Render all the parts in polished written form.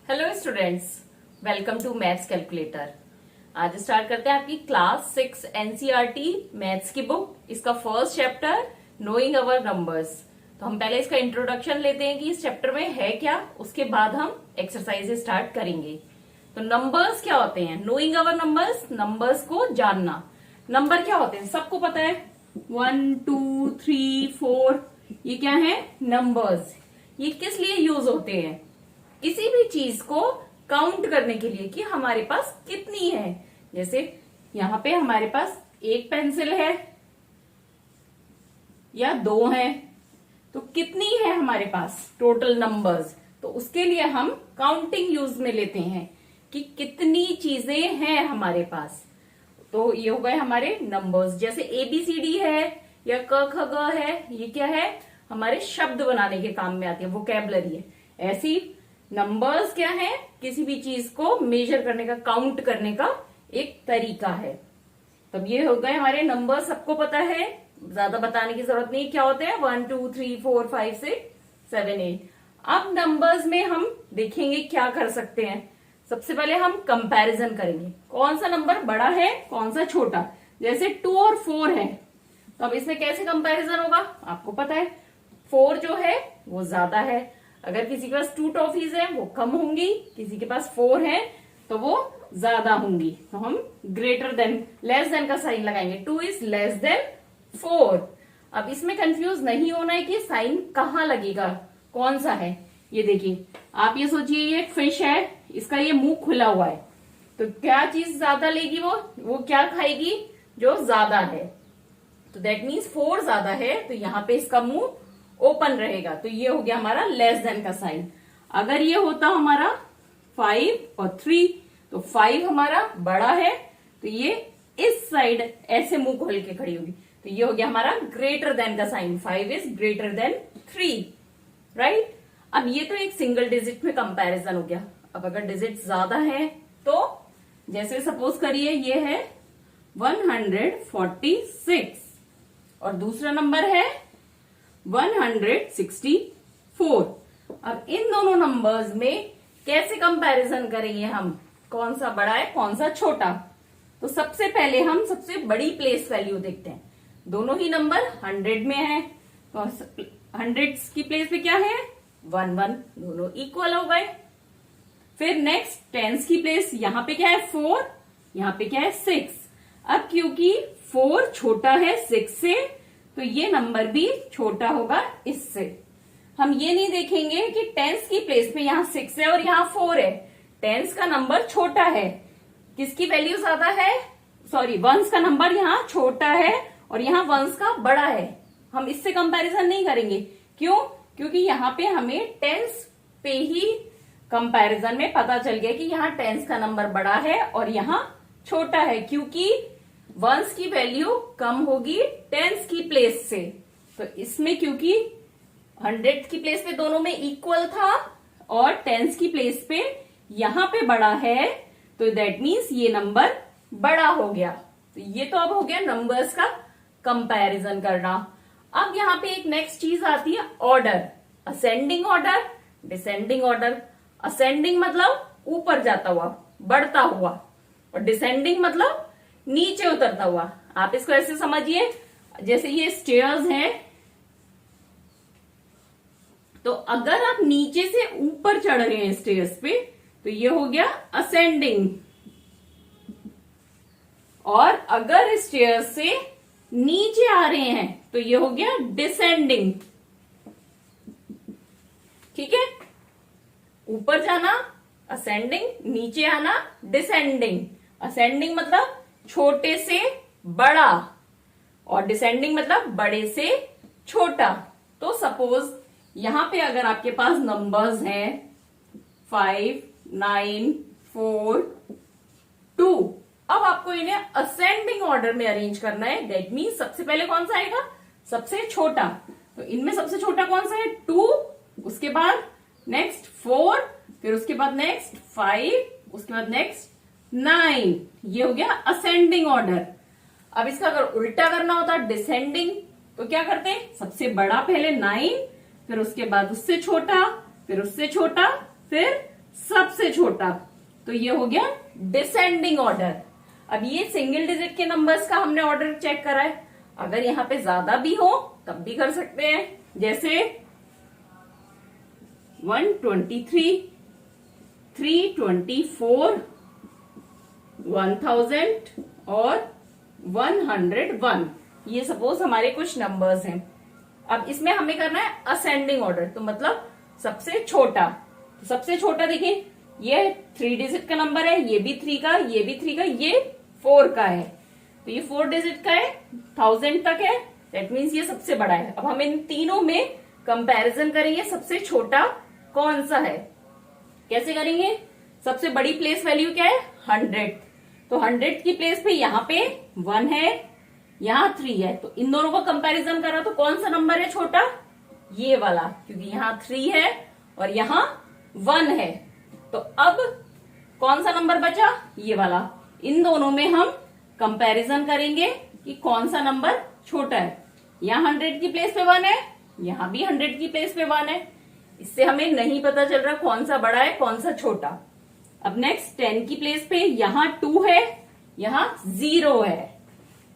Hello students, welcome to maths calculator. आज start करते हैं आपकी क्लास 6 एनसीईआरटी मैथ्स की बुक। इसका first chapter knowing our numbers. तो हम पहले इसका इंट्रोडक्शन लेते हैं कि इस चैप्टर में है क्या, उसके बाद हम एक्सरसाइज स्टार्ट करेंगे। तो नंबर्स क्या होते हैं? नोइंग अवर नंबर्स, नंबर्स को जानना। नंबर क्या होते हैं सबको पता है, 1 2 3 4, ये क्या है? नंबर्स। ये किस लिए यूज होते हैं? किसी भी चीज को काउंट करने के लिए कि हमारे पास कितनी है। जैसे यहां पे हमारे पास एक पेंसिल है या दो है, तो कितनी है हमारे पास टोटल नंबर्स। तो उसके लिए हम काउंटिंग यूज में लेते हैं कि कितनी चीजें हैं हमारे पास। तो ये हो गए हमारे नंबर्स। जैसे ABCD है या क ख ग है, ये क्या है? हमारे शब्द बनाने के काम में आती है, वोकैबुलरी है। ऐसी नंबर्स क्या है? किसी भी चीज को मेजर करने का, काउंट करने का एक तरीका है। तब ये हो गए हमारे नंबर, सबको पता है, ज्यादा बताने की जरूरत नहीं। क्या होते हैं? 1 2 3 4 5 6 7 8। अब नंबर्स में हम देखेंगे क्या कर सकते हैं। सबसे पहले हम कंपैरिजन करेंगे, कौन सा नंबर बड़ा है, कौन सा छोटा। जैसे 2 और 4 है, तो अब इसमें कैसे कंपैरिजन होगा? आपको पता है 4 जो है वो ज्यादा है। अगर किसी के पास 2 टॉफीज है वो कम होंगी, किसी के पास 4 है तो वो ज्यादा होंगी। तो हम ग्रेटर देन, लेस देन का साइन लगाएंगे। 2 इज लेस देन 4। अब इसमें कंफ्यूज नहीं होना है कि साइन कहाँ लगेगा, कौन सा है। ये देखिए, आप ये सोचिए ये एक फिश है, इसका ये मुंह खुला हुआ है, तो क्या चीज ज्यादा लेगी? वो क्या खाएगी? जो ज्यादा है। तो दैट मीन्स 4 ज्यादा है, तो यहाँ पे इसका मुंह ओपन रहेगा। तो ये हो गया हमारा लेस देन का साइन। अगर ये होता हमारा 5 और 3, तो 5 हमारा बड़ा है, तो ये इस साइड ऐसे मुंह खोल के खड़ी होगी। तो ये हो गया हमारा ग्रेटर देन का sign. 5 is greater than 3, right. अब ये तो एक सिंगल डिजिट में कंपैरिजन हो गया। अब अगर डिजिट ज्यादा है तो जैसे सपोज करिए ये है 146 और दूसरा नंबर है 164। अब इन दोनों नंबर्स में कैसे कंपैरिजन करेंगे हम, कौन सा बड़ा है कौन सा छोटा। तो सबसे पहले हम सबसे बड़ी प्लेस वैल्यू देखते हैं। दोनों ही नंबर 100 में है, तो 100 की प्लेस पे क्या है? 1 1, दोनों इक्वल हो गए। फिर नेक्स्ट टेंस की प्लेस, यहां पे क्या है? 4, यहां पे क्या है? 6। अब क्योंकि 4 छोटा है 6 से, तो ये नंबर भी छोटा होगा इससे। हम ये नहीं देखेंगे कि टेंस की प्लेस में यहां 6 है और यहां 4 है। टेंस का नंबर छोटा है, किसकी वैल्यू ज्यादा है? सॉरी, वंस का नंबर यहां छोटा है और यहां वंस का बड़ा है। हम इससे कंपैरिजन नहीं करेंगे। क्यों? क्योंकि यहां पे हमें टेंस पे ही कंपैरिजन में पता चल गया कि यहां टेंस का नंबर बड़ा है और यहां छोटा है, क्योंकि वंस की वैल्यू कम होगी टेंस की प्लेस से। तो इसमें क्योंकि 100 की प्लेस पे दोनों में इक्वल था और टेंस की प्लेस पे यहां पे बड़ा है, तो दैट मीन्स ये नंबर बड़ा हो गया। तो ये तो अब हो गया नंबर्स का कंपैरिजन करना। अब यहां पे एक नेक्स्ट चीज आती है order, ascending order, descending order. Ascending मतलब ऊपर जाता हुआ, बढ़ता हुआ, और डिसेंडिंग मतलब नीचे उतरता हुआ। आप इसको ऐसे समझिए, जैसे ये स्टेयर्स हैं, तो अगर आप नीचे से ऊपर चढ़ रहे हैं स्टेयर्स पे, तो ये हो गया असेंडिंग। और अगर स्टेयर्स से नीचे आ रहे हैं तो ये हो गया डिसेंडिंग। ठीक है, ऊपर जाना असेंडिंग, नीचे आना डिसेंडिंग। असेंडिंग मतलब छोटे से बड़ा और डिसेंडिंग मतलब बड़े से छोटा। तो सपोज यहां पे अगर आपके पास नंबर्स हैं 5 9 4 2, अब आपको इन्हें असेंडिंग ऑर्डर में अरेंज करना है। दैट मीन्स सबसे पहले कौन सा आएगा? सबसे छोटा। तो इनमें सबसे छोटा कौन सा है? 2, उसके बाद नेक्स्ट 4, फिर उसके बाद नेक्स्ट 5, उसके बाद नेक्स्ट 9। ये हो गया असेंडिंग ऑर्डर। अब इसका अगर उल्टा करना होता डिसेंडिंग, तो क्या करते हैं? सबसे बड़ा पहले 9, फिर उसके बाद उससे छोटा, फिर उससे छोटा, फिर सबसे छोटा, तो ये हो गया डिसेंडिंग ऑर्डर। अब ये सिंगल डिजिट के नंबर्स का हमने ऑर्डर चेक करा है, अगर यहां पे ज्यादा भी हो तब भी कर सकते हैं, जैसे 123, 324, 1000 और 101, ये सपोज हमारे कुछ नंबर्स हैं। अब इसमें हमें करना है असेंडिंग ऑर्डर, तो मतलब सबसे छोटा। तो सबसे छोटा देखिए, ये 3 डिजिट का नंबर है, ये भी 3 का, ये भी 3 का, ये 4 का है, तो ये 4 डिजिट का है, 1000 तक है, दैट मीन्स ये सबसे बड़ा है। अब हम इन तीनों में कंपैरिजन करेंगे, सबसे छोटा कौन सा है। कैसे करेंगे? सबसे बड़ी प्लेस वैल्यू क्या है? 100, तो 100 की प्लेस पे यहाँ पे 1 है, यहाँ 3 है, तो इन दोनों को कंपैरिजन करा तो कौन सा नंबर है छोटा? ये वाला, क्योंकि यहाँ 3 है और यहाँ 1 है। तो अब कौन सा नंबर बचा? ये वाला। इन दोनों में हम कंपैरिजन करेंगे कि कौन सा नंबर छोटा है। यहाँ 100 की प्लेस पे 1 है, यहाँ भी 100 की प्लेस पे 1 है, इससे हमें नहीं पता चल रहा कौन सा बड़ा है कौन सा छोटा। अब नेक्स्ट 10 की प्लेस पे यहाँ 2 है, यहाँ 0 है,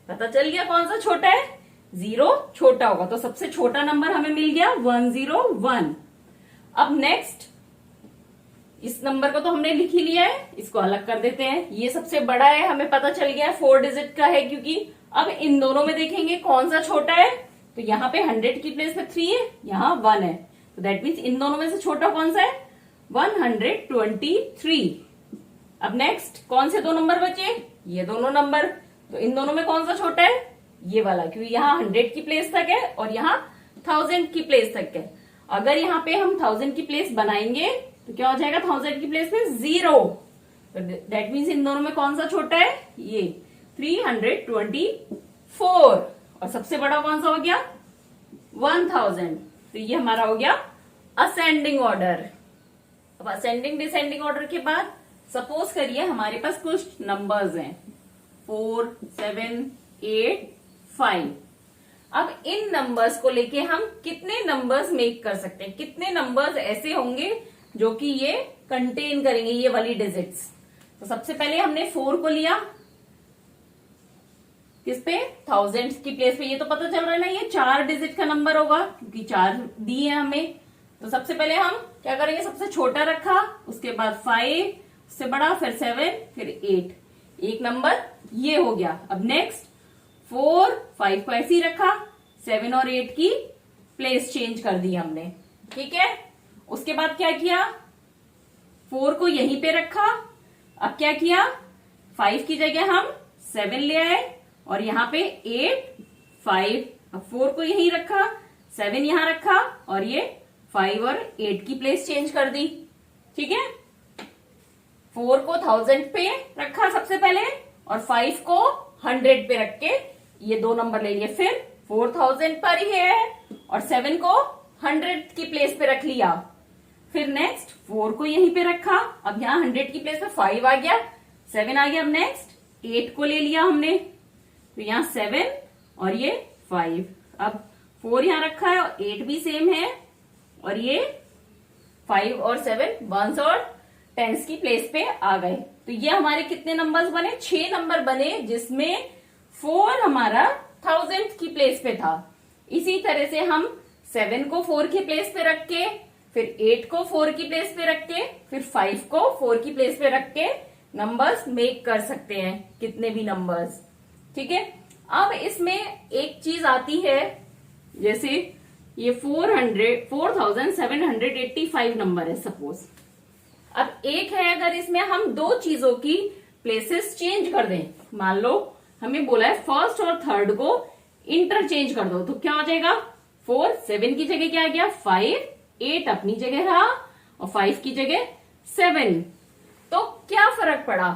पता चल गया कौन सा छोटा है? 0 छोटा होगा, तो सबसे छोटा नंबर हमें मिल गया 101। अब नेक्स्ट इस नंबर को तो हमने लिख ही लिया है, इसको अलग कर देते हैं। ये सबसे बड़ा है, हमें पता चल गया 4 डिजिट का है, क्योंकि अब इन दोनों में देखेंगे कौन सा छोटा है। तो यहाँ पे 100 की प्लेस पे 3 है, यहाँ 1 है, तो दैट मीन्स इन दोनों में से छोटा कौन सा है? 123। अब नेक्स्ट कौन से दो नंबर बचे? ये दोनों नंबर, तो इन दोनों में कौन सा छोटा है? ये वाला, क्योंकि यहाँ 100 की प्लेस तक है और यहाँ 1000 की प्लेस तक है। अगर यहाँ पे हम 1000 की प्लेस बनाएंगे तो क्या हो जाएगा? 1000 की प्लेस पे 0, तो दैट मीन्स इन दोनों में कौन सा छोटा है? ये 324, और सबसे बड़ा कौन सा हो गया? 1000। तो ये हमारा हो गया असेंडिंग ऑर्डर। अब असेंडिंग डिसेंडिंग ऑर्डर के बाद सपोज करिए हमारे पास कुछ नंबर्स हैं 4, 7, 8, 5। अब इन नंबर्स को लेके हम कितने नंबर्स मेक कर सकते हैं? कितने नंबर्स ऐसे होंगे जो कि ये कंटेन करेंगे ये वाली डिजिट्स? तो सबसे पहले हमने 4 को लिया, किस पे? 1000 की प्लेस पे। ये तो पता चल रहा है ना, ये 4 डिजिट का नंबर होगा, क्योंकि 4 दिए हैं हमें। तो सबसे पहले हम क्या करेंगे? सबसे छोटा रखा, उसके बाद 5, उससे बड़ा, फिर 7, फिर 8, एक नंबर ये हो गया। अब नेक्स्ट 4, 5 को ऐसे ही रखा, 7 और 8 की प्लेस चेंज कर दी हमने, ठीक है। उसके बाद क्या किया? 4 को यहीं पे रखा, अब क्या किया? 5 की जगह हम 7 ले आए और यहाँ पे 8, 5, अब 4 को यहीं रखा, 7 यहां रखा और ये 5 और 8 की प्लेस चेंज कर दी, ठीक है। 4 को 1000 पे रखा सबसे पहले और 5 को 100 पे रख के ये दो नंबर ले लिए, फिर 4000 पर ही है और 7 को 100 की प्लेस पे रख लिया, फिर नेक्स्ट 4 को यहीं पे रखा, अब यहाँ 100 की प्लेस पे 5 आ गया, 7 आ गया। अब नेक्स्ट 8 को ले लिया हमने, तो यहाँ 7 और ये 5, अब 4 यहाँ रखा है और 8 भी सेम है और ये 5 और 7 वंस और टेंस की प्लेस पे आ गए। तो ये हमारे कितने नंबर्स बने? 6 नंबर बने, जिसमें 4 हमारा 1000 की प्लेस पे था। इसी तरह से हम 7 को 4 की प्लेस पे रख के, फिर 8 को 4 की प्लेस पे रख के, फिर 5 को 4 की प्लेस पे रख के नंबर्स मेक कर सकते हैं, कितने भी नंबर्स, ठीक है। अब इसमें एक चीज आती है, जैसे ये 4785 नंबर है सपोज। अब एक है, अगर इसमें हम दो चीजों की प्लेसेस चेंज कर दें, मान लो हमें बोला है फर्स्ट और थर्ड को इंटरचेंज कर दो, तो क्या हो जाएगा? 4 7 की जगह क्या आ गया? 5, 8 अपनी जगह रहा और 5 की जगह 7। तो क्या फर्क पड़ा?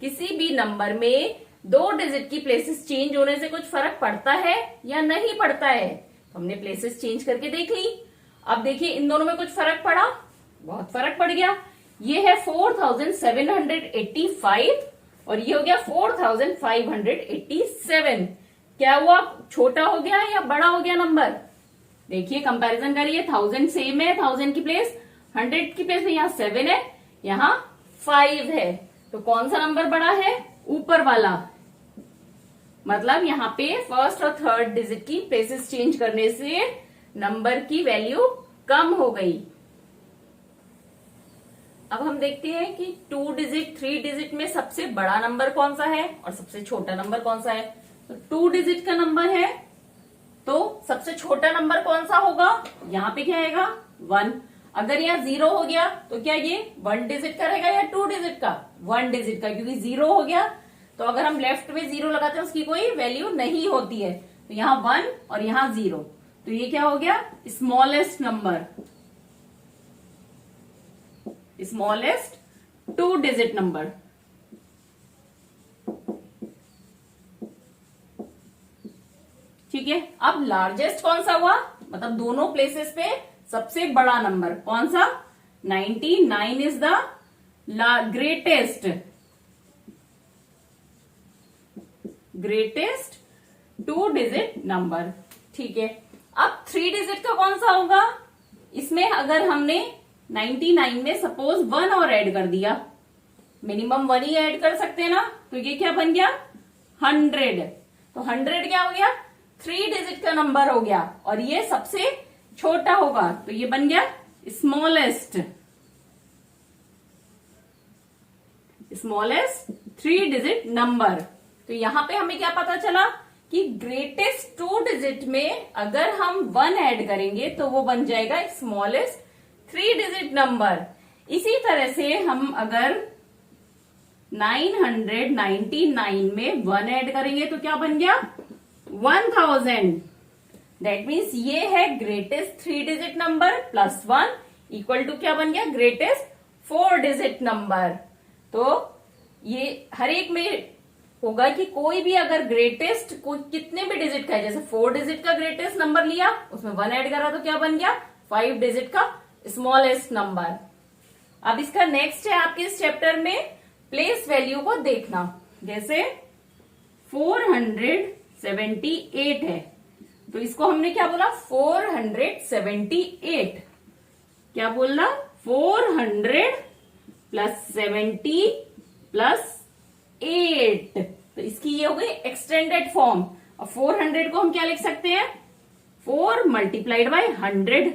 किसी भी नंबर में 2 डिजिट की प्लेसेस चेंज होने से कुछ फर्क पड़ता है या नहीं पड़ता है? तो हमने प्लेसेस चेंज करके देख ली। अब देखिए इन दोनों में कुछ फर्क पड़ा, बहुत फर्क पड़ गया। ये है 4785 और ये हो गया 4587। क्या हुआ? छोटा हो गया या बड़ा हो गया नंबर? देखिए कंपैरिजन करिए, 1000 सेम है, 1000 की प्लेस 100 की प्लेस में यहाँ 7 है, यहाँ 5 है, तो कौन सा नंबर बड़ा है? ऊपर वाला। मतलब यहाँ पे फर्स्ट और थर्ड डिजिट की प्लेसेस चेंज करने से नंबर की वैल्यू कम हो गई। अब हम देखते हैं कि 2 डिजिट 3 डिजिट में सबसे बड़ा नंबर कौन सा है और सबसे छोटा नंबर कौन सा है। तो 2 डिजिट का नंबर है, तो सबसे छोटा नंबर कौन सा होगा? यहाँ पे क्या आएगा? 1। अगर यहाँ 0 हो गया तो क्या ये 1 डिजिट का रहेगा या 2 डिजिट का? 1 डिजिट का, क्योंकि 0 हो गया तो अगर हम लेफ्ट में 0 लगाते हैं उसकी कोई वैल्यू नहीं होती है। तो यहाँ 1 और यहाँ 0, तो ये क्या हो गया? Smallest number, smallest 2 digit number. ठीक है, अब लार्जेस्ट कौन सा हुआ? मतलब दोनों प्लेसेस पे सबसे बड़ा नंबर कौन सा? 99 is the greatest 2 digit number. ठीक है, अब 3 डिजिट का कौन सा होगा? इसमें अगर हमने 99 में सपोज 1 और ऐड कर दिया, मिनिमम 1 ही ऐड कर सकते हैं ना, तो ये क्या बन गया? 100। तो 100 क्या हो गया? 3 डिजिट का नंबर हो गया और ये सबसे छोटा होगा, तो ये बन गया स्मॉलेस्ट 3 डिजिट नंबर। तो यहां पे हमें क्या पता चला कि ग्रेटेस्ट 2 डिजिट में अगर हम 1 ऐड करेंगे तो वो बन जाएगा स्मॉलेस्ट 3 डिजिट नंबर। इसी तरह से हम अगर 999 में 1 ऐड करेंगे तो क्या बन गया? 1000। दैट मीन्स ये है greatest 3 digit number plus 1 equal to क्या बन गया? Greatest 4 digit number. तो ये हर एक में होगा कि कोई भी अगर ग्रेटेस्ट कोई कितने भी डिजिट का है, जैसे 4 डिजिट का ग्रेटेस्ट नंबर लिया, उसमें 1 ऐड करा तो क्या बन गया? 5 डिजिट का स्मॉलेस्ट नंबर। अब इसका नेक्स्ट है आपके इस चैप्टर में प्लेस वैल्यू को देखना। जैसे 478 है, तो इसको हमने क्या बोला? 478। क्या बोलना? 400 प्लस 70 प्लस 8। तो इसकी ये हो गई एक्सटेंडेड फॉर्म। और 400 को हम क्या लिख सकते हैं? 4 मल्टीप्लाइड बाय 100।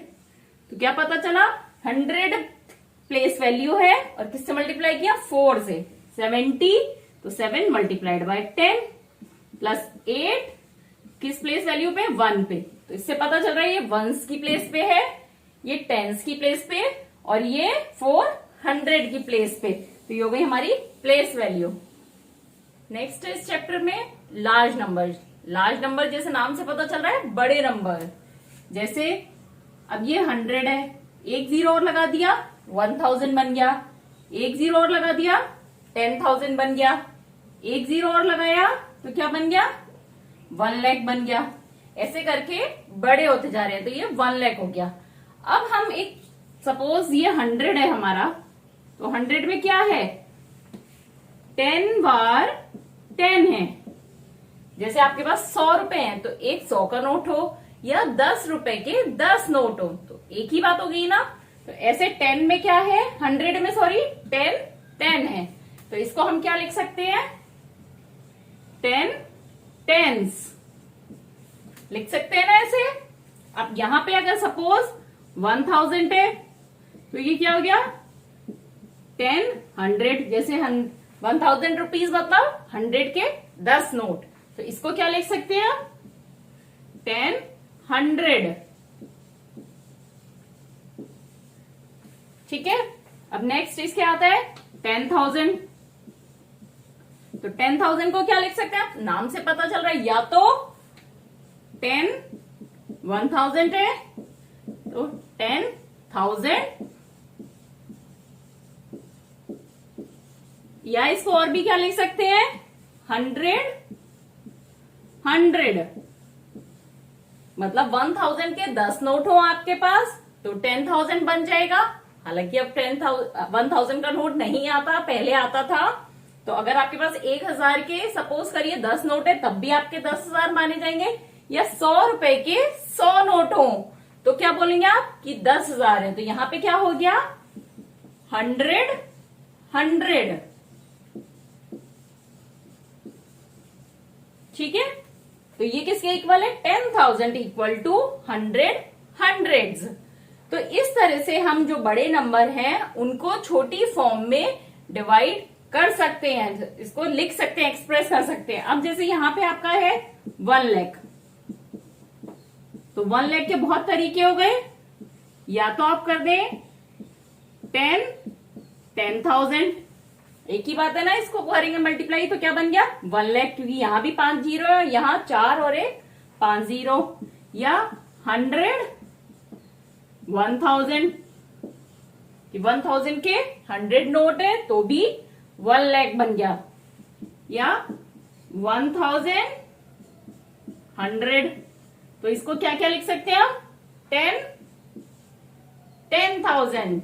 तो क्या पता चला? 100 प्लेस वैल्यू है और किससे मल्टीप्लाई किया? 4 से। 70 तो 7 मल्टीप्लाइड बाय 10 प्लस 8 किस प्लेस वैल्यू पे? 1 पे। तो इससे पता चल रहा है ये वंस की प्लेस पे है, ये टेंस की प्लेस पे और ये 400 की प्लेस पे। तो ये हो गई हमारी प्लेस वैल्यू। नेक्स्ट इस चैप्टर में लार्ज नंबर। लार्ज नंबर जैसे नाम से पता चल रहा है बड़े नंबर। जैसे अब ये 100 है, एक 0 और लगा दिया 1000 बन गया, एक 0 और लगा दिया 10,000 बन गया, एक 0 और लगाया तो क्या बन गया? 1 लाख बन गया। ऐसे करके बड़े होते जा रहे हैं, तो ये 1 लाख हो गया। अब हम एक सपोज ये 100 है हमारा, तो 100 में क्या है? 10 बार 10 है। जैसे आपके पास 100 रुपए हैं तो एक 100 का नोट हो या 10 रुपए के 10 नोट हो, तो एक ही बात हो गई ना। तो ऐसे 10 में क्या है? 100 में 10 है, तो इसको हम क्या लिख सकते हैं? 10 टेंस लिख सकते हैं ना ऐसे। अब यहां पे अगर सपोज 1000 है तो ये क्या हो गया? 10 100। जैसे 1000 रुपीज मतलब 100 के 10 नोट, तो इसको क्या लिख सकते हैं? 10 100। ठीक है, अब नेक्स्ट इसके आता है 10,000। तो 10,000 को क्या लिख सकते हैं? नाम से पता चल रहा है या तो 10 1000 है तो 10,000, या इसको और भी क्या लिख सकते हैं? 100 100। मतलब 1000 के 10 नोट हो आपके पास तो 10,000 बन जाएगा। हालांकि अब 1000 का नोट नहीं आता, पहले आता था। तो अगर आपके पास 1000 के सपोज करिए 10 नोट है तब भी आपके 10,000 माने जाएंगे, या 100 रुपए के 100 नोट हो तो क्या बोलेंगे आप कि 10,000 है, तो यहां पे क्या हो गया 100 100। ठीक है, तो ये किसके इक्वल है 10,000 इक्वल टू 100 हंड्रेड्स। तो इस तरह से हम जो बड़े नंबर हैं उनको छोटी फॉर्म में डिवाइड कर सकते हैं, इसको लिख सकते हैं, एक्सप्रेस कर सकते हैं। अब जैसे यहां पे आपका है 1 लाख, तो 1 लाख के बहुत तरीके हो गए। या तो आप कर दें 10,000, एक ही बात है ना, इसको करेंगे मल्टीप्लाई तो क्या बन गया 1 लाख, क्योंकि यहां भी 5 जीरो है, यहां 4 और एक 5 जीरो। या 100 1000, 1000 के 100 नोट है तो भी 1 लाख बन गया। या 1100, तो इसको क्या क्या लिख सकते हैं हम 10,000।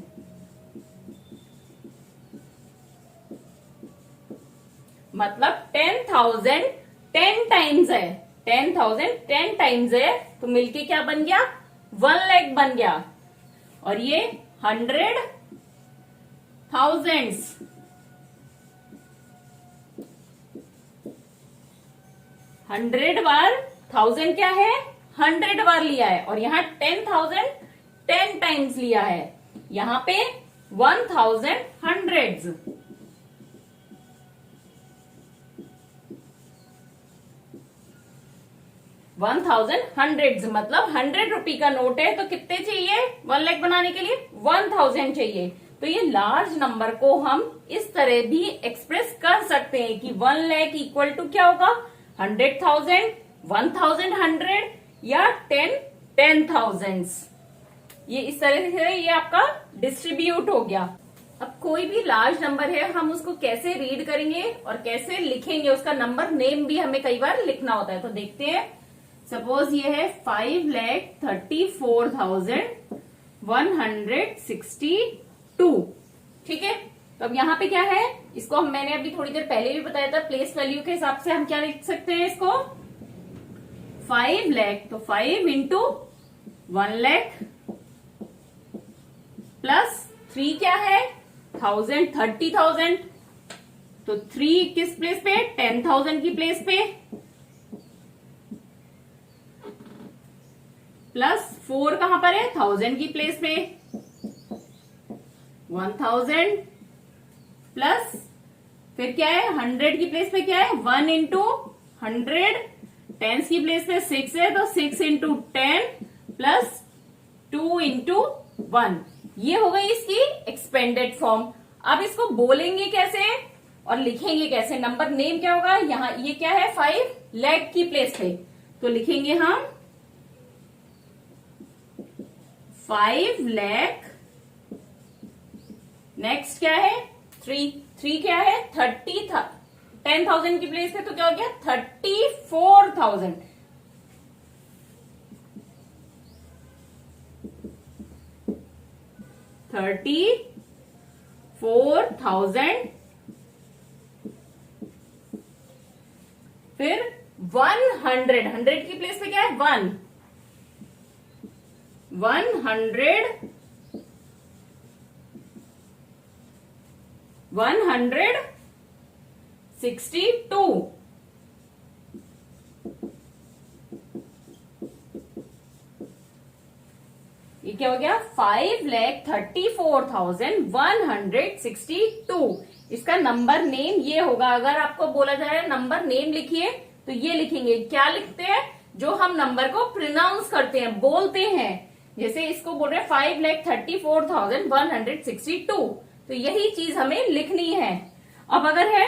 मतलब 10,000 10 टाइम्स है, 10,000 10 टाइम्स है, तो मिलके क्या बन गया 1 लाख बन गया। और ये 100 थाउजेंड्स, 100 बार 1000 क्या है 100 बार लिया है, और यहां 10,000 10 टाइम्स लिया है, यहां पे 1000 हंड्रेड्स। 1000 हंड्रेड्स मतलब 100 रुपी का नोट है, तो कितने चाहिए 1 लाख बनाने के लिए 1000 चाहिए। तो ये लार्ज नंबर को हम इस तरह भी एक्सप्रेस कर सकते हैं कि 1 लाख इक्वल टू क्या होगा 100,000, 1100 या 10,000। ये इस तरह से ये आपका डिस्ट्रीब्यूट हो गया। अब कोई भी लार्ज नंबर है, हम उसको कैसे रीड करेंगे और कैसे लिखेंगे, उसका नंबर नेम भी हमें कई बार लिखना होता है। तो देखते हैं, सपोज ये है 5,34,162। ठीक है, तो अब यहाँ पे क्या है, इसको मैंने अभी थोड़ी देर पहले भी बताया था, प्लेस वैल्यू के हिसाब से हम क्या लिख सकते हैं इसको 5 लाख, तो 5 इंटू 1 लाख प्लस 3 क्या है 1000 30,000, तो 3 किस प्लेस पे 10,000 की प्लेस पे, प्लस 4 कहां पर है 1000 की प्लेस पे, 1000 प्लस फिर क्या है 100 की प्लेस पे क्या है 1 इंटू 100, टेंस की प्लेस पे 6 है तो 6 इंटू 10 प्लस 2 इंटू 1। ये हो गई इसकी एक्सपेंडेड फॉर्म। अब इसको बोलेंगे कैसे और लिखेंगे कैसे, नंबर नेम क्या होगा, यहां ये क्या है 5 लाख की प्लेस पे, तो लिखेंगे हम 5 लाख, नेक्स्ट क्या है 3 क्या है 10,000 की प्लेस पे, तो क्या हो गया 34,000। 34,000, फिर 100 की प्लेस पे क्या है 100, 162, ये क्या हो गया 5,34,162। इसका नंबर नेम ये होगा। अगर आपको बोला जा रहा है नंबर नेम लिखिए, तो ये लिखेंगे, क्या लिखते हैं जो हम नंबर को प्रोनाउंस करते हैं, बोलते हैं। जैसे इसको बोल रहे हैं 5,34,162, तो यही चीज हमें लिखनी है। अब अगर है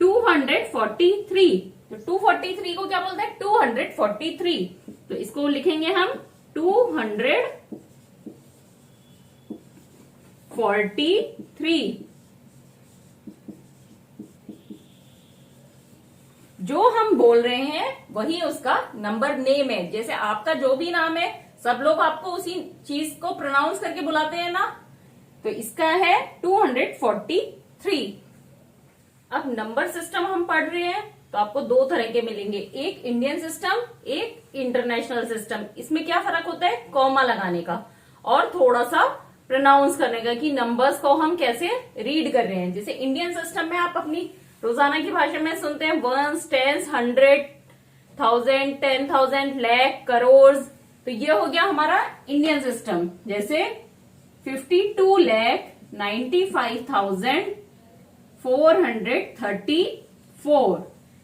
243, तो 243 को क्या बोलते हैं 243, तो इसको लिखेंगे हम 243। जो हम बोल रहे हैं वही उसका नंबर नेम है। जैसे आपका जो भी नाम है, सब लोग आपको उसी चीज को प्रोनाउंस करके बुलाते हैं ना, तो इसका है 243। अब नंबर सिस्टम हम पढ़ रहे हैं, तो आपको दो तरह के मिलेंगे, एक इंडियन सिस्टम, एक इंटरनेशनल सिस्टम। इसमें क्या फर्क होता है, कॉमा लगाने का और थोड़ा सा प्रोनाउंस करने का कि नंबर्स को हम कैसे रीड कर रहे हैं। जैसे इंडियन सिस्टम में आप अपनी रोजाना की भाषा में सुनते हैं वंस, टेंस, 100, 1000, 10,000, लाख, करोड़। तो ये हो गया हमारा इंडियन सिस्टम। जैसे 52,95,434।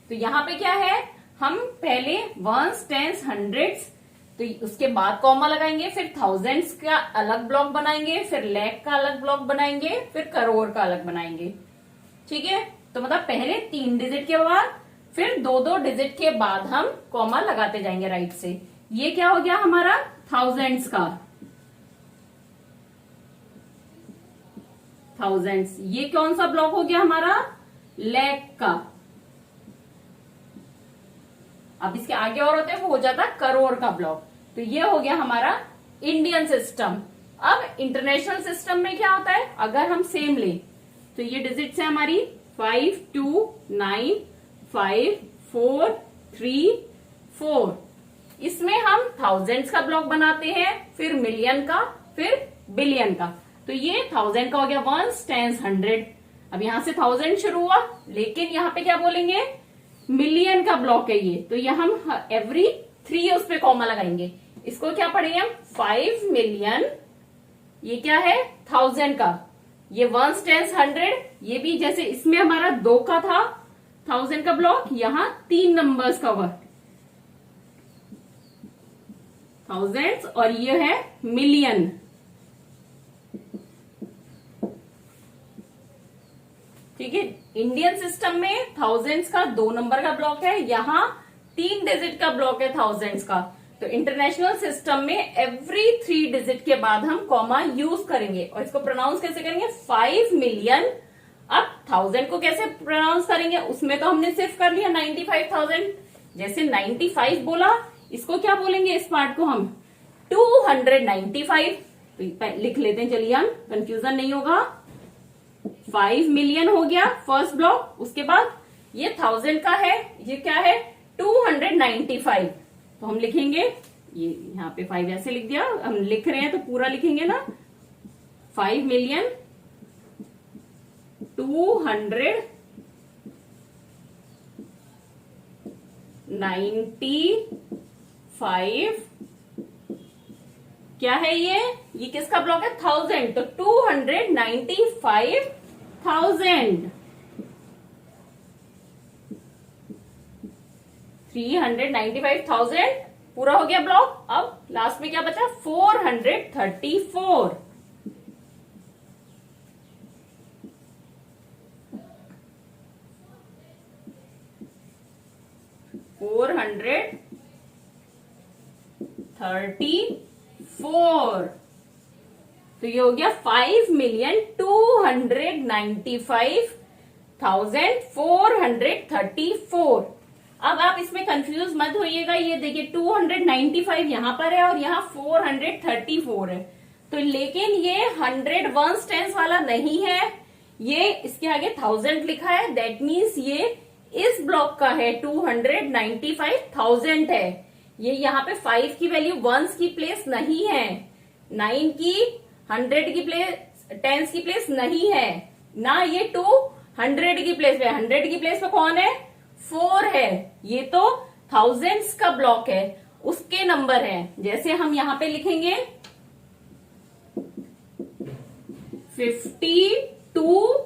तो यहाँ पे क्या है, हम पहले वंस, टेंस, हंड्रेड्स, तो उसके बाद कॉमा लगाएंगे, फिर थाउजेंड्स का अलग ब्लॉक बनाएंगे, फिर लाख का अलग ब्लॉक बनाएंगे, फिर करोड़ का अलग बनाएंगे। ठीक है, तो मतलब पहले 3 डिजिट के बाद फिर 2-2 डिजिट के बाद हम कॉमा लगाते जाएंगे राइट से। ये क्या हो गया हमारा थाउजेंड्स का, थाउजेंड्स। ये कौन सा ब्लॉक हो गया हमारा, लाख का। अब इसके आगे और होते हैं वो हो जाता है करोड़ का ब्लॉक। तो ये हो गया हमारा इंडियन सिस्टम। अब इंटरनेशनल सिस्टम में क्या होता है, अगर हम सेम ले तो ये डिजिट्स है हमारी 5, 2, 9, 5, 4, 3, 4। इसमें हम थाउजेंड्स का ब्लॉक बनाते हैं, फिर मिलियन का, फिर बिलियन का। तो ये 1000 का हो गया, वंस, टेंस, 100। अब यहां से 1000 शुरू हुआ, लेकिन यहाँ पे क्या बोलेंगे, मिलियन का ब्लॉक है ये। तो ये हम एवरी 3 उस पे कॉमा लगाएंगे। इसको क्या पढ़ेंगे हम, 5 मिलियन, ये क्या है 1000 का, ये वंस, टेंस, 100। ये भी जैसे इसमें हमारा 2 का था 1000 का ब्लॉक, यहां 3 नंबर्स का हुआ, थाउजेंड्स, और ये है मिलियन। ठीक है, इंडियन सिस्टम में थाउजेंड्स का 2 नंबर का ब्लॉक है, यहाँ 3 डिजिट का ब्लॉक है थाउजेंड्स का। तो इंटरनेशनल सिस्टम में एवरी 3 डिजिट के बाद हम कॉमा यूज करेंगे। और इसको प्रोनाउंस कैसे करेंगे, 5 मिलियन। अब 1000 को कैसे प्रोनाउंस करेंगे, उसमें तो हमने सिर्फ कर लिया 95,000। जैसे 95 बोला, इसको क्या बोलेंगे, इस पार्ट को हम 295। तो लिख लेते हैं, चलिए हम, कंफ्यूजन नहीं होगा। 5 मिलियन हो गया फर्स्ट ब्लॉक, उसके बाद ये 1000 का है, ये क्या है 295। तो हम लिखेंगे, ये यहाँ पे 5 ऐसे लिख दिया, हम लिख रहे हैं तो पूरा लिखेंगे ना, 5 मिलियन 295। क्या है ये किसका ब्लॉक है, 1000। तो 295,000, 395,000 पूरा हो गया ब्लॉक। अब लास्ट में क्या बचा, 434। 434। तो ये हो गया 5,295,434। अब आप इसमें कंफ्यूज मत होइएगा, ये देखिए 295 यहां पर है और यहाँ 434 है। तो लेकिन ये 100 वंस टेंस वाला नहीं है, ये इसके आगे 1000 लिखा है, दैट मीन्स ये इस ब्लॉक का है, 295,000 है। ये यहाँ पे 5 की वैल्यू वंस की प्लेस नहीं है, 9 की, 100 की प्लेस, 10 की प्लेस नहीं है ना, ये 200 की प्लेस पे, 100 की प्लेस पे कौन है, 4 है। ये तो थाउजेंड्स का ब्लॉक है, उसके नंबर है। जैसे हम यहां पे लिखेंगे 52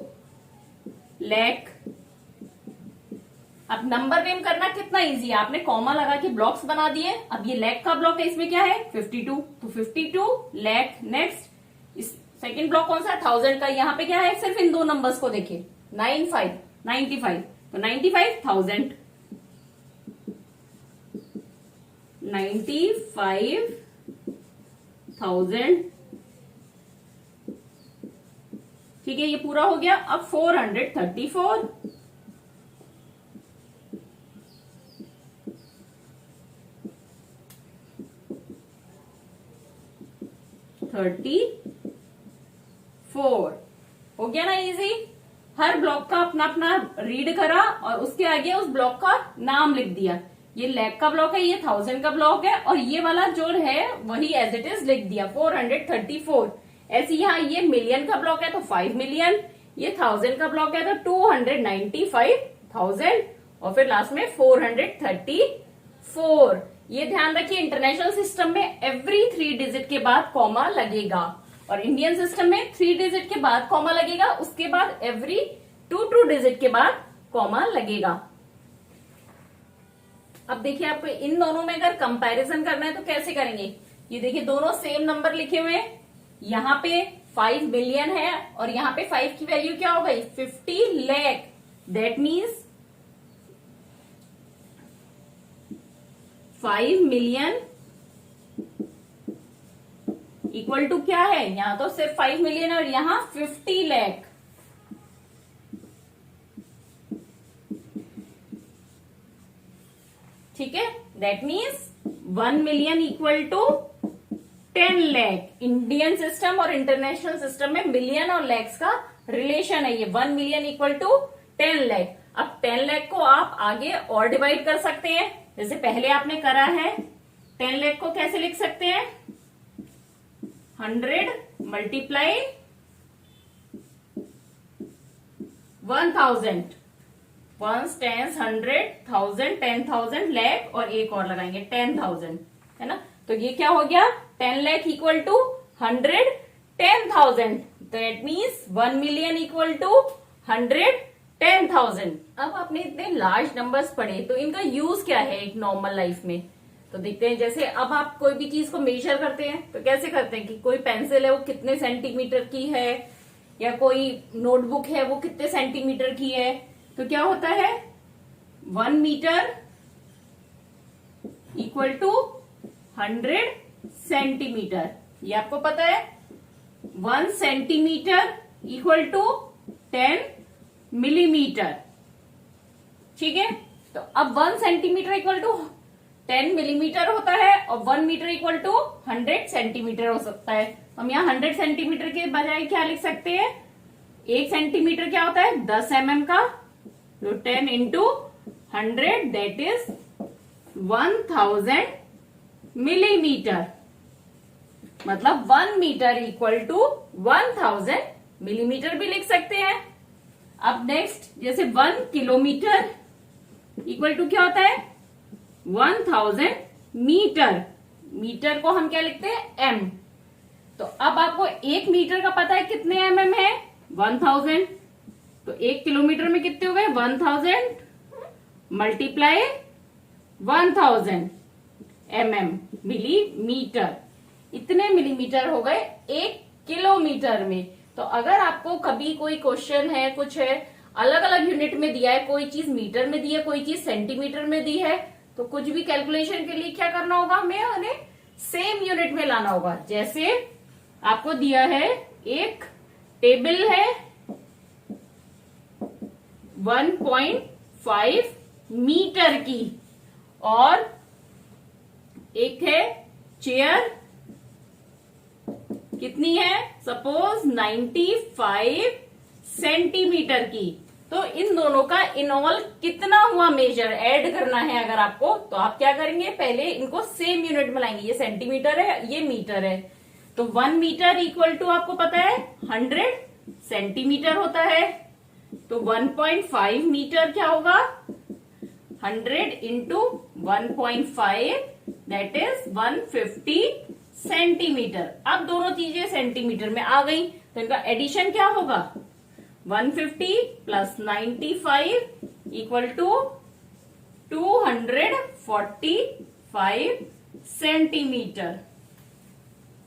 लाख। अब नंबर नेम करना कितना इजी है, आपने कॉमा लगा के ब्लॉक्स बना दिए। अब ये लाख का ब्लॉक है, इसमें क्या है 52, तो 52 लाख। नेक्स्ट इस सेकंड ब्लॉक कौन सा है, 1000 का। यहाँ पे क्या है, सिर्फ इन 2 नंबर्स को देखिए, 95, तो 95,000, 95,000। ठीक है, ये पूरा हो गया। अब 434, 34 हो गया ना इजी। हर ब्लॉक का अपना अपना रीड करा और उसके आगे उस ब्लॉक का नाम लिख दिया। ये लैख का ब्लॉक है, ये 1000 का ब्लॉक है, और ये वाला जो है वही एज इट इज लिख दिया 434। ऐसे यहाँ ये मिलियन का ब्लॉक है तो 5 मिलियन, ये 1000 का ब्लॉक है तो 295,000, और फिर लास्ट में 434। ये ध्यान रखिए, इंटरनेशनल सिस्टम में एवरी 3 डिजिट के बाद कॉमा लगेगा, और इंडियन सिस्टम में 3 डिजिट के बाद कॉमा लगेगा, उसके बाद एवरी 2 डिजिट के बाद कॉमा लगेगा। अब देखिए, आपको इन दोनों में अगर कंपैरिजन करना है तो कैसे करेंगे। ये देखिए, दोनों सेम नंबर लिखे हुए हैं। यहाँ पे 5 मिलियन है और यहाँ पे 5 की वैल्यू क्या हो गई 50 lakh. That means 5 million equal to क्या है, यहां तो सिर्फ 5 मिलियन है और यहां 50 लाख। ठीक है, that means 1 million equal to 10 lakh. Indian system और इंटरनेशनल सिस्टम में मिलियन और लैक्स का रिलेशन है। ये 1 मिलियन इक्वल टू 10 लाख। अब 10 लाख को आप आगे और डिवाइड कर सकते हैं, जैसे पहले आपने करा है। 10 लाख को कैसे लिख सकते हैं, 100 मल्टीप्लाई 1000, 1 10 100 1000 10,000 लाख, और एक और लगाएंगे 10,000, है ना। तो ये क्या हो गया, 10 lakh equal to 100 10,000। That means 1 million equal to 100 10,000। अब आपने इतने लार्ज नंबर्स पढ़े तो इनका यूज क्या है एक नॉर्मल लाइफ में, तो देखते हैं। जैसे अब आप कोई भी चीज को मेजर करते हैं तो कैसे करते हैं कि कोई पेंसिल है वो कितने सेंटीमीटर की है, या कोई नोटबुक है वो कितने सेंटीमीटर की है। तो क्या होता है, 1 मीटर इक्वल टू 100 सेंटीमीटर। ये आपको पता है। 1 सेंटीमीटर इक्वल टू 10 मिलीमीटर। ठीक है, तो अब 1 सेंटीमीटर इक्वल टू 10 मिलीमीटर होता है और 1 मीटर इक्वल टू 100 सेंटीमीटर हो सकता है। हम यहाँ 100 सेंटीमीटर के बजाय क्या लिख सकते हैं, 1 सेंटीमीटर क्या होता है 10 mm का, तो 10 इंटू 100 दैट इज 1000 मिलीमीटर। मतलब 1 मीटर इक्वल टू 1000 मिलीमीटर भी लिख सकते हैं। अब नेक्स्ट, जैसे 1 किलोमीटर इक्वल टू क्या होता है 1000 मीटर। मीटर को हम क्या लिखते हैं m। तो अब आपको 1 मीटर का पता है कितने mm है 1000, तो 1 किलोमीटर में कितने हो गए 1000 मल्टीप्लाई 1000 mm मिलीमीटर। इतने मिलीमीटर हो गए 1 किलोमीटर में। तो अगर आपको कभी कोई क्वेश्चन है, कुछ है अलग अलग यूनिट में दिया है, कोई चीज मीटर में दी है, कोई चीज सेंटीमीटर में दी है, तो कुछ भी कैलकुलेशन के लिए क्या करना होगा, हमें उन्हें सेम यूनिट में लाना होगा। जैसे आपको दिया है एक टेबल है 1.5 मीटर की, और एक है चेयर कितनी है सपोज 95 सेंटीमीटर की। तो इन दोनों का इन ऑल कितना हुआ मेजर ऐड करना है अगर आपको, तो आप क्या करेंगे, पहले इनको सेम यूनिट में लाएंगे। ये सेंटीमीटर है, ये मीटर है, तो 1 मीटर इक्वल टू आपको पता है 100 सेंटीमीटर होता है। तो 1.5 मीटर क्या होगा 100 इंटू 1.5 दैट इज 150 सेंटीमीटर। अब दोनों चीजें सेंटीमीटर में आ गई, तो इनका एडिशन क्या होगा 150 प्लस 95 इक्वल टू 245 सेंटीमीटर।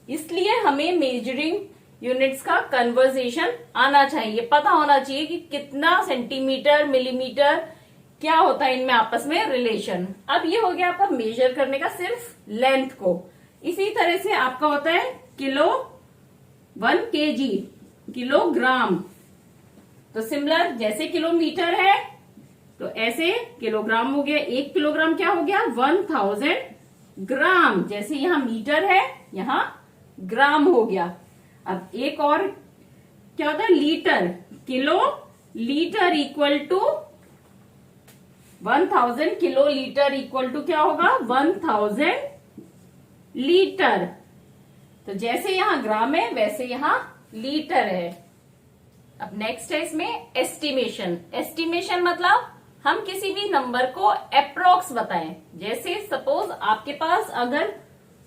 इसलिए हमें मेजरिंग यूनिट्स का कन्वर्सेशन आना चाहिए, पता होना चाहिए कि कितना सेंटीमीटर मिलीमीटर क्या होता है इनमें आपस में रिलेशन। अब ये हो गया आपका मेजर करने का सिर्फ लेंथ को। इसी तरह से आपका होता है किलो 1 kg किलोग्राम। तो सिमिलर जैसे किलोमीटर है तो ऐसे किलोग्राम हो गया। 1 किलोग्राम क्या हो गया 1000 ग्राम। जैसे यहां मीटर है यहां ग्राम हो गया। अब एक और क्या होता है litre, kilo litre equal to 1000 kilolitre equal to क्या होगा 1000 लीटर। तो जैसे यहां ग्राम है वैसे यहां लीटर है। अब नेक्स्ट है इसमें एस्टिमेशन। एस्टिमेशन मतलब हम किसी भी नंबर को अप्रोक्स बताएं। जैसे सपोज आपके पास अगर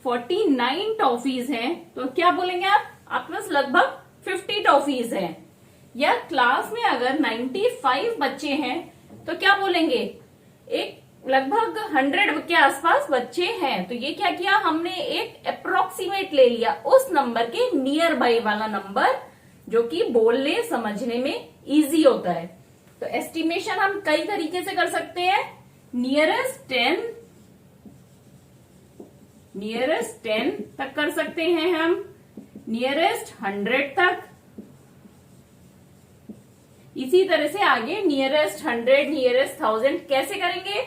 49 टॉफीज हैं तो क्या बोलेंगे आप, आपके पास लगभग 50 टॉफीज हैं। या क्लास में अगर 95 बच्चे हैं तो क्या बोलेंगे, एक लगभग 100 के आसपास बच्चे हैं। तो ये क्या किया, हमने एक अप्रोक्सीमेट ले लिया उस नंबर के नियर बाई वाला नंबर, जो कि बोलने समझने में इजी होता है। तो एस्टिमेशन हम कई तरीके से कर सकते हैं। नियरेस्ट 10 तक कर सकते हैं हम, नियरेस्ट 100 तक, इसी तरह से आगे नियरेस्ट 100, नियरेस्ट 1000 कैसे करेंगे।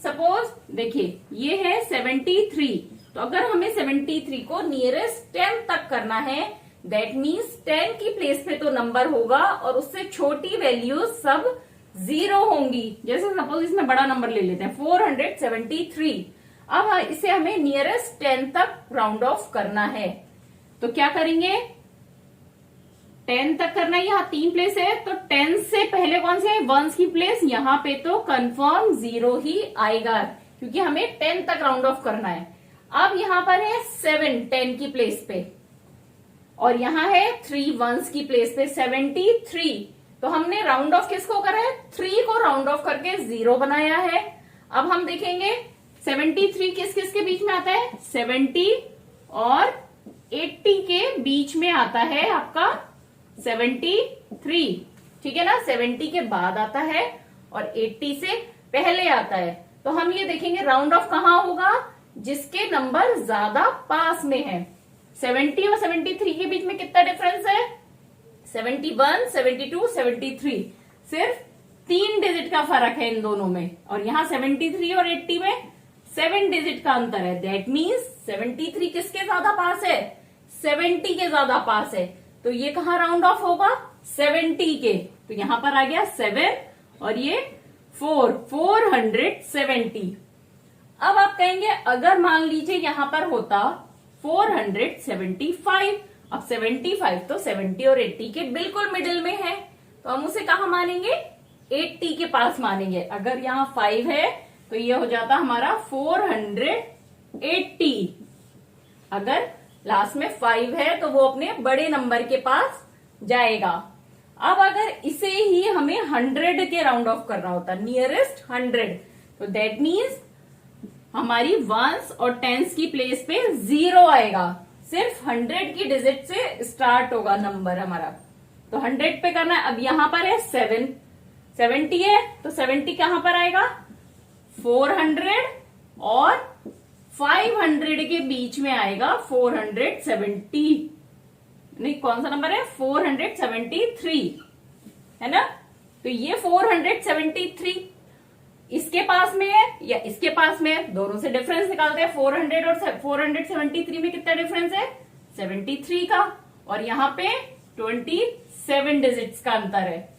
सपोज देखिए ये है 73, तो अगर हमें 73 को नियरेस्ट 10 तक करना है, दैट मीन्स 10 की प्लेस पे तो नंबर होगा और उससे छोटी वैल्यूज सब 0 होंगी। जैसे सपोज इसमें बड़ा नंबर ले लेते हैं 473। अब इसे हमें नियरेस्ट 10 तक राउंड ऑफ करना है, तो क्या करेंगे, 10 तक करना है। यहाँ 3 प्लेस है तो 10 से पहले कौन से है, 1 की प्लेस, यहाँ पे तो कंफर्म 0 ही आएगा क्योंकि हमें 10 तक राउंड ऑफ करना है। अब यहाँ पर है 7 10 की प्लेस पे, और यहाँ है 3 1s की प्लेस पे 73। तो हमने राउंड ऑफ किसको करा है, 3 को राउंड ऑफ करके 0 बनाया है। अब हम देखेंगे 73 किस किस के बीच में आता है, 70 और 80 के बीच में आता है आपका 73, ठीक है ना। 70 के बाद आता है और 80 से पहले आता है। तो हम ये देखेंगे राउंड ऑफ कहाँ होगा, जिसके नंबर ज्यादा पास में है। 70 और 73 के बीच में कितना डिफरेंस है, 71, 72, 73, सिर्फ 3 डिजिट का फर्क है इन दोनों में। और यहाँ 73 और 80 में 7 डिजिट का अंतर है। दैट मीन्स 73 किसके ज्यादा पास है, 70 के ज्यादा पास है। तो ये कहाँ राउंड ऑफ होगा, 70 के। तो यहां पर आ गया 7 और ये 470। अब आप कहेंगे अगर मान लीजिए यहां पर होता 475, अब 75 तो 70 और 80 के बिल्कुल मिडिल में है, तो हम उसे कहा मानेंगे, 80 के पास मानेंगे। अगर यहाँ 5 है तो ये हो जाता हमारा 480। अगर लास्ट में 5 है तो वो अपने बड़े नंबर के पास जाएगा। अब अगर इसे ही हमें 100 के राउंड ऑफ करना होता, नियरेस्ट 100, तो दैट मीन्स हमारी 1s और 10s की प्लेस पे 0 आएगा। सिर्फ 100 की डिजिट से स्टार्ट होगा नंबर हमारा, तो 100 पे करना है। अब यहां पर है 70 है तो 70 कहां पर आएगा, 400 और 500 के बीच में आएगा 470, नहीं कौन सा नंबर है, 473 है ना। तो ये 473 इसके पास में है या इसके पास में है, दोनों से डिफरेंस निकालते हैं। 400 और 473 में कितना डिफरेंस है, 73 का, और यहाँ पे 27 डिजिट्स का अंतर है।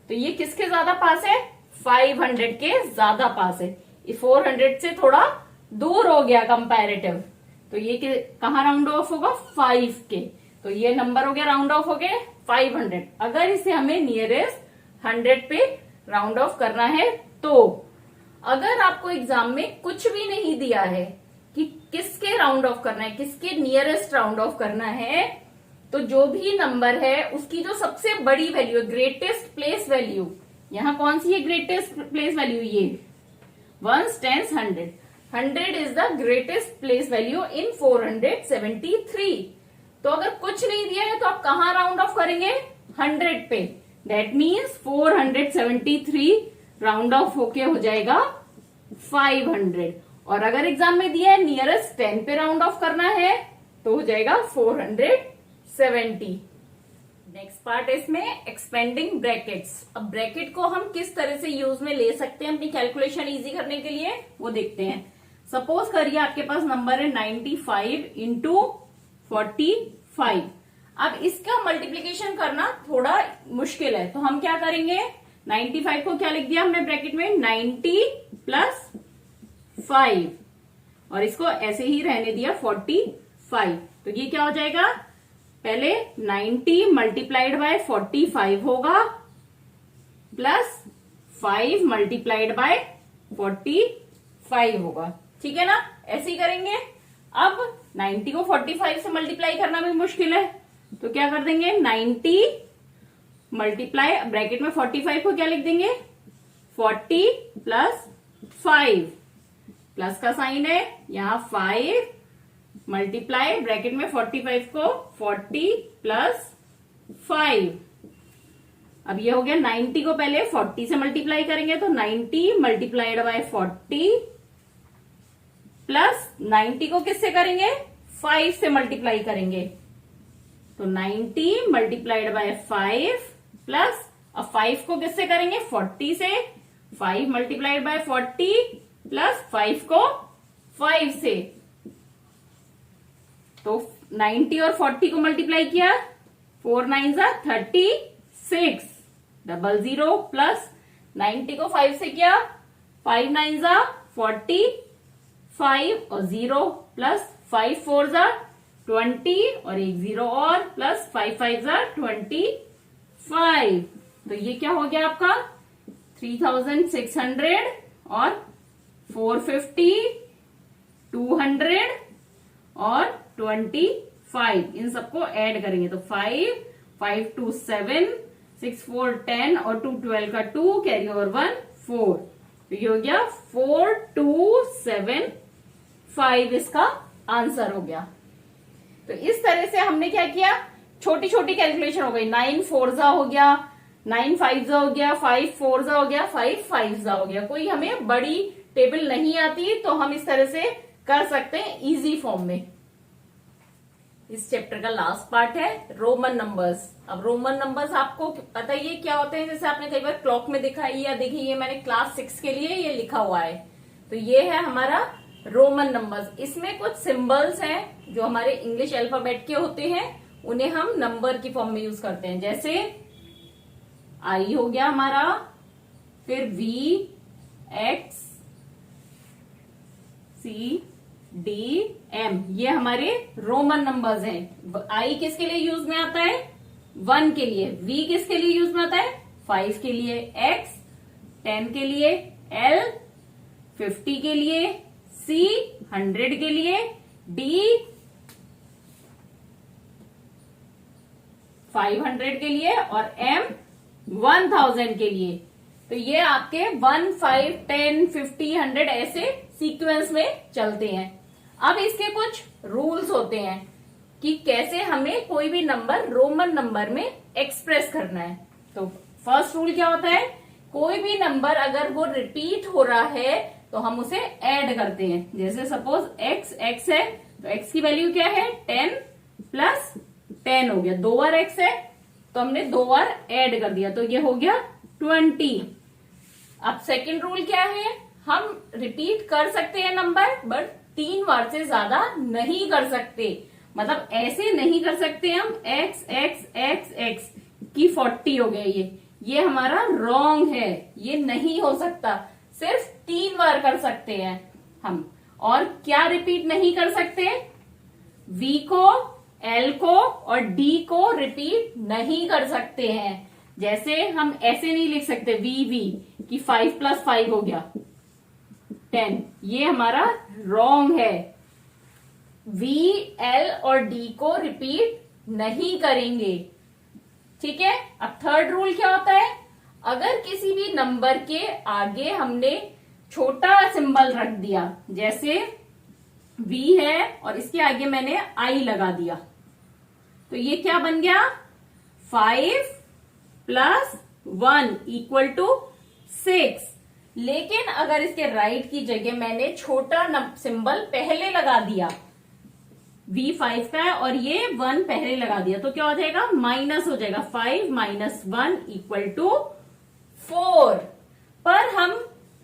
तो ये किसके ज्यादा पास है, 500 के ज्यादा पास है। ये 400 से थोड़ा दूर हो गया कंपैरेटिव, तो ये कहाँ राउंड ऑफ होगा, 5 के। तो ये नंबर हो गया राउंड ऑफ हो गए 500। अगर इसे हमें नियरेस्ट 100 पे राउंड ऑफ करना है, तो अगर आपको एग्जाम में कुछ भी नहीं दिया है कि किसके राउंड ऑफ करना है, किसके नियरेस्ट राउंड ऑफ करना है, तो जो भी नंबर है उसकी जो सबसे बड़ी वैल्यू, ग्रेटेस्ट प्लेस वैल्यू, यहाँ कौन सी है ग्रेटेस्ट प्लेस वैल्यू, ये 1s, 10s, 100 is the greatest place value in 473। तो अगर कुछ नहीं दिया है तो आप कहाँ राउंड ऑफ करेंगे, 100 पे। दैट मीन्स 473 राउंड ऑफ होके हो जाएगा 500। और अगर एग्जाम में दिया है नियरेस्ट 10 पे राउंड ऑफ करना है तो हो जाएगा 470। नेक्स्ट पार्ट है इसमें एक्सपेंडिंग ब्रैकेट्स। अब ब्रैकेट को हम किस तरह से यूज में ले सकते हैं अपनी कैलकुलेशन इजी करने के लिए, वो देखते हैं। सपोज करिए आपके पास नंबर है 95 इंटू 45। अब इसका मल्टीप्लीकेशन करना थोड़ा मुश्किल है, तो हम क्या करेंगे, 95 को क्या लिख दिया हमने ब्रैकेट में, 90 प्लस 5, और इसको ऐसे ही रहने दिया 45। तो ये क्या हो जाएगा, पहले 90 मल्टीप्लाइड बाय 45 होगा, प्लस 5 मल्टीप्लाइड बाय 45 होगा। ठीक है ना, ऐसे ही करेंगे। अब 90 को 45 से मल्टीप्लाई करना भी मुश्किल है, तो क्या कर देंगे, 90 मल्टीप्लाई ब्रैकेट में 45 को क्या लिख देंगे, 40 प्लस 5, प्लस का साइन है यहां, 5 मल्टीप्लाई ब्रैकेट में 45 को 40 प्लस 5। अब ये हो गया, 90 को पहले 40 से मल्टीप्लाई करेंगे, तो 90 मल्टीप्लाइड बाय 40 प्लस 90 को किससे करेंगे, 5 से मल्टीप्लाई करेंगे, तो 90 मल्टीप्लाइड बाय 5 प्लस, अब 5 को किससे करेंगे, 40 से, 5 मल्टीप्लाइड बाय 40 प्लस 5 को 5 से, तो 90 और 40 को मल्टीप्लाई किया, 4 9 जा 36, 00 प्लस 90 को 5 से किया, 5 9 जा 45 और 0 प्लस 5 4 जा 20 और एक 0 और प्लस 5 5 जा 25। तो ये क्या हो गया आपका, 3600 और 450, 200 और 25, इन सबको ऐड करेंगे तो 5 5 2 7 6 4 10 और 2 12 का 2 कैरी ओवर 1 4, तो ये हो गया 4275 इसका आंसर हो गया। तो इस तरह से हमने क्या किया, छोटी छोटी कैलकुलेशन हो गई, 9 4 जा हो गया, 9 5 जा हो गया, 5 4 जा हो गया, 5 5 जा हो गया। कोई हमें बड़ी टेबल नहीं आती तो हम इस तरह से कर सकते हैं इजी फॉर्म में। इस चैप्टर का लास्ट पार्ट है रोमन नंबर्स। अब रोमन नंबर्स आपको पता ही है क्या होते हैं, जैसे आपने कई बार क्लॉक में दिखाई या देखिए, ये मैंने क्लास 6 के लिए ये लिखा हुआ है। तो ये है हमारा रोमन नंबर्स। इसमें कुछ सिंबल्स हैं जो हमारे इंग्लिश अल्फाबेट के होते हैं, उन्हें हम नंबर की फॉर्म में यूज करते हैं। जैसे आई हो गया हमारा, फिर V, X, C, D, M, ये हमारे रोमन नंबर्स हैं। आई किसके लिए यूज में आता है, 1 के लिए। वी किसके लिए यूज में आता है, 5 के लिए। एक्स 10 के लिए। एल 50 के लिए। सी 100 के लिए। डी 500 के लिए और एम 1000 के लिए। तो ये आपके 1 5 10 50 100 ऐसे सीक्वेंस में चलते हैं। अब इसके कुछ रूल्स होते हैं कि कैसे हमें कोई भी नंबर रोमन नंबर में एक्सप्रेस करना है। तो फर्स्ट रूल क्या होता है, कोई भी नंबर अगर वो रिपीट हो रहा है तो हम उसे ऐड करते हैं। जैसे सपोज x है तो x की वैल्यू क्या है, 10 प्लस 10 हो गया। 2 बार x है तो हमने 2 बार ऐड कर दिया, तो ये हो गया 20। अब सेकंड रूल क्या है, हम रिपीट कर सकते हैं नंबर, बट 3 बार से ज्यादा नहीं कर सकते। मतलब ऐसे नहीं कर सकते हम x x x x की 40 हो गया, ये हमारा रॉन्ग है, ये नहीं हो सकता। सिर्फ 3 बार कर सकते हैं हम। और क्या रिपीट नहीं कर सकते, v को, l को और d को रिपीट नहीं कर सकते हैं। जैसे हम ऐसे नहीं लिख सकते v कि 5 प्लस 5 हो गया 10, ये हमारा रॉन्ग है। v, l और d को रिपीट नहीं करेंगे। ठीक है। अब थर्ड रूल क्या होता है, अगर किसी भी नंबर के आगे हमने छोटा सिंबल रख दिया, जैसे v है और इसके आगे मैंने i लगा दिया, तो ये क्या बन गया, 5 प्लस 1 इक्वल टू 6। लेकिन अगर इसके राइट की जगह मैंने छोटा सिंबल पहले लगा दिया, v5 का है और ये 1 पहले लगा दिया, तो क्या हो जाएगा, माइनस हो जाएगा। 5 माइनस 1 इक्वल टू 4। पर हम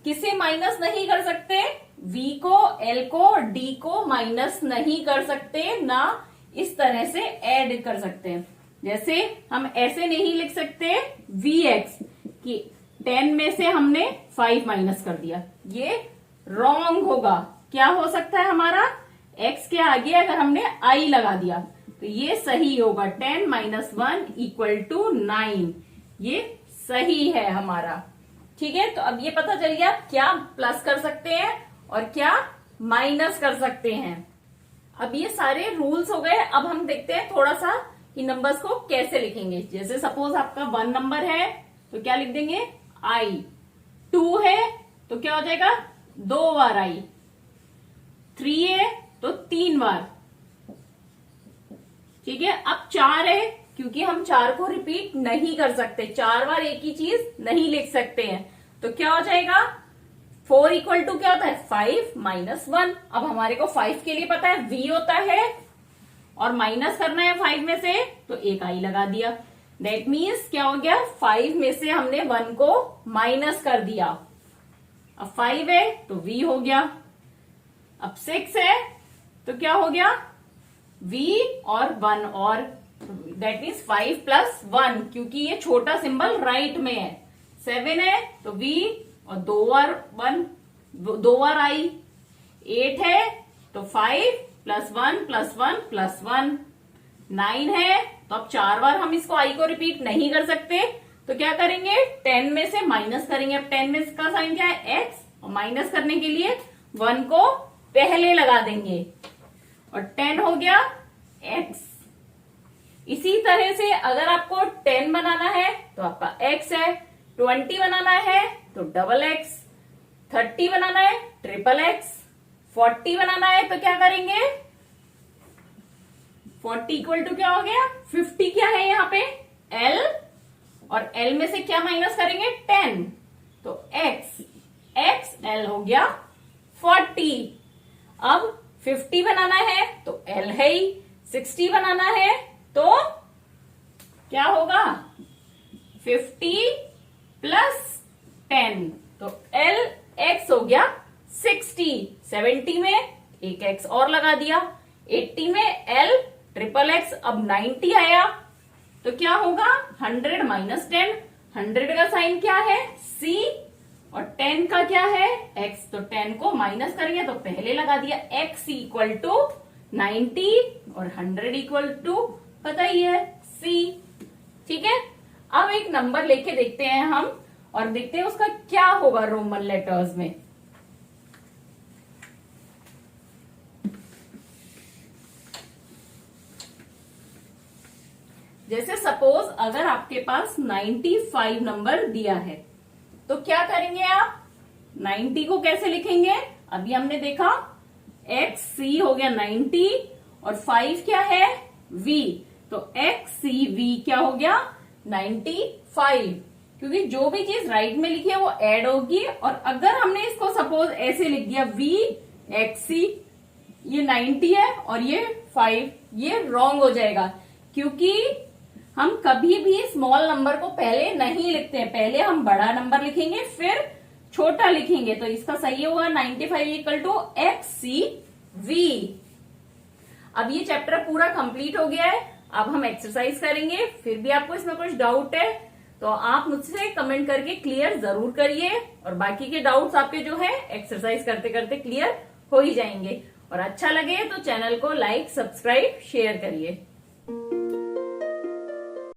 किसे माइनस नहीं कर सकते, v को, l को, d को माइनस नहीं कर सकते, ना इस तरह से ऐड कर सकते हैं। जैसे हम ऐसे नहीं लिख सकते vx कि 10 में से हमने 5 माइनस कर दिया, ये रॉन्ग होगा। क्या हो सकता है हमारा, x के आगे अगर हमने i लगा दिया तो ये सही होगा। 10 माइनस 1 इक्वल टू 9, ये सही है हमारा। ठीक है, तो अब ये पता चल गया क्या प्लस कर सकते हैं और क्या माइनस कर सकते हैं। अब ये सारे रूल्स हो गए। अब हम देखते हैं थोड़ा सा कि नंबर्स को कैसे लिखेंगे। जैसे सपोज आपका 1 नंबर है तो क्या लिख देंगे i, 2 है तो क्या हो जाएगा 2 बार i, 3 है तो 3 बार। ठीक है, अब 4 है, क्योंकि हम 4 को रिपीट नहीं कर सकते, 4 बार एक ही चीज नहीं लिख सकते हैं, तो क्या हो जाएगा 4 इक्वल टू क्या होता है 5 माइनस 1। अब हमारे को 5 के लिए पता है v होता है और माइनस करना है 5 में से, तो एक i लगा दिया। दैट मीन्स क्या हो गया 5 में से हमने 1 को माइनस कर दिया। अब 5 है तो v हो गया। अब 6 है तो क्या हो गया v और 1 और दैट मीन्स 5 प्लस 1, क्योंकि ये छोटा सिंबल राइट में है। 7 है तो v और 2 बार i। 8 है तो 5 प्लस 1 प्लस 1 प्लस 1। 9 है तो अब 4 बार हम इसको i को रिपीट नहीं कर सकते, तो क्या करेंगे 10 में से माइनस करेंगे। अब 10 में इसका साइन क्या है x, और माइनस करने के लिए 1 को पहले लगा देंगे और 10 हो गया x। इसी तरह से अगर आपको 10 बनाना है तो आपका x है, 20 बनाना है तो डबल x, 30 बनाना है ट्रिपल x, 40 बनाना है तो क्या करेंगे 40 इक्वल टू क्या हो गया 50। क्या है यहाँ पे l, और l में से क्या माइनस करेंगे 10, तो x l हो गया 40। अब 50 बनाना है तो l है ही, 60 बनाना है तो क्या होगा 50 प्लस 10, तो l x हो गया 60। 70 में एक x और लगा दिया, 80 में l ट्रिपल x। अब 90 आया तो क्या होगा 100 माइनस 10, 100 का साइन क्या है c और 10 का क्या है x, तो 10 को माइनस करेंगे तो पहले लगा दिया x इक्वल टू 90 और 100 इक्वल टू पता ही है c। ठीक है, अब एक नंबर लेके देखते हैं हम और देखते हैं उसका क्या होगा रोमन लेटर्स में। जैसे सपोज अगर आपके पास 95 नंबर दिया है तो क्या करेंगे आप 90 को कैसे लिखेंगे। अभी हमने देखा x c हो गया 90 और 5 क्या है v, तो x c v क्या हो गया 95, क्योंकि जो भी चीज राइट में लिखी है वो ऐड होगी। और अगर हमने इसको सपोज ऐसे लिख दिया v x c, ये 90 है और ये 5, ये रॉन्ग हो जाएगा, क्योंकि हम कभी भी स्मॉल नंबर को पहले नहीं लिखते हैं, पहले हम बड़ा नंबर लिखेंगे फिर छोटा लिखेंगे। तो इसका सही होगा 95 equal to X C V. अब ये चैप्टर पूरा कंप्लीट हो गया है। अब हम एक्सरसाइज करेंगे। फिर भी आपको इसमें कुछ डाउट है तो आप मुझसे कमेंट करके क्लियर जरूर करिए, और बाकी के डाउट्स आपके जो है एक्सरसाइज करते करते क्लियर हो ही जाएंगे। और अच्छा लगे तो चैनल को लाइक, सब्सक्राइब, शेयर करिए।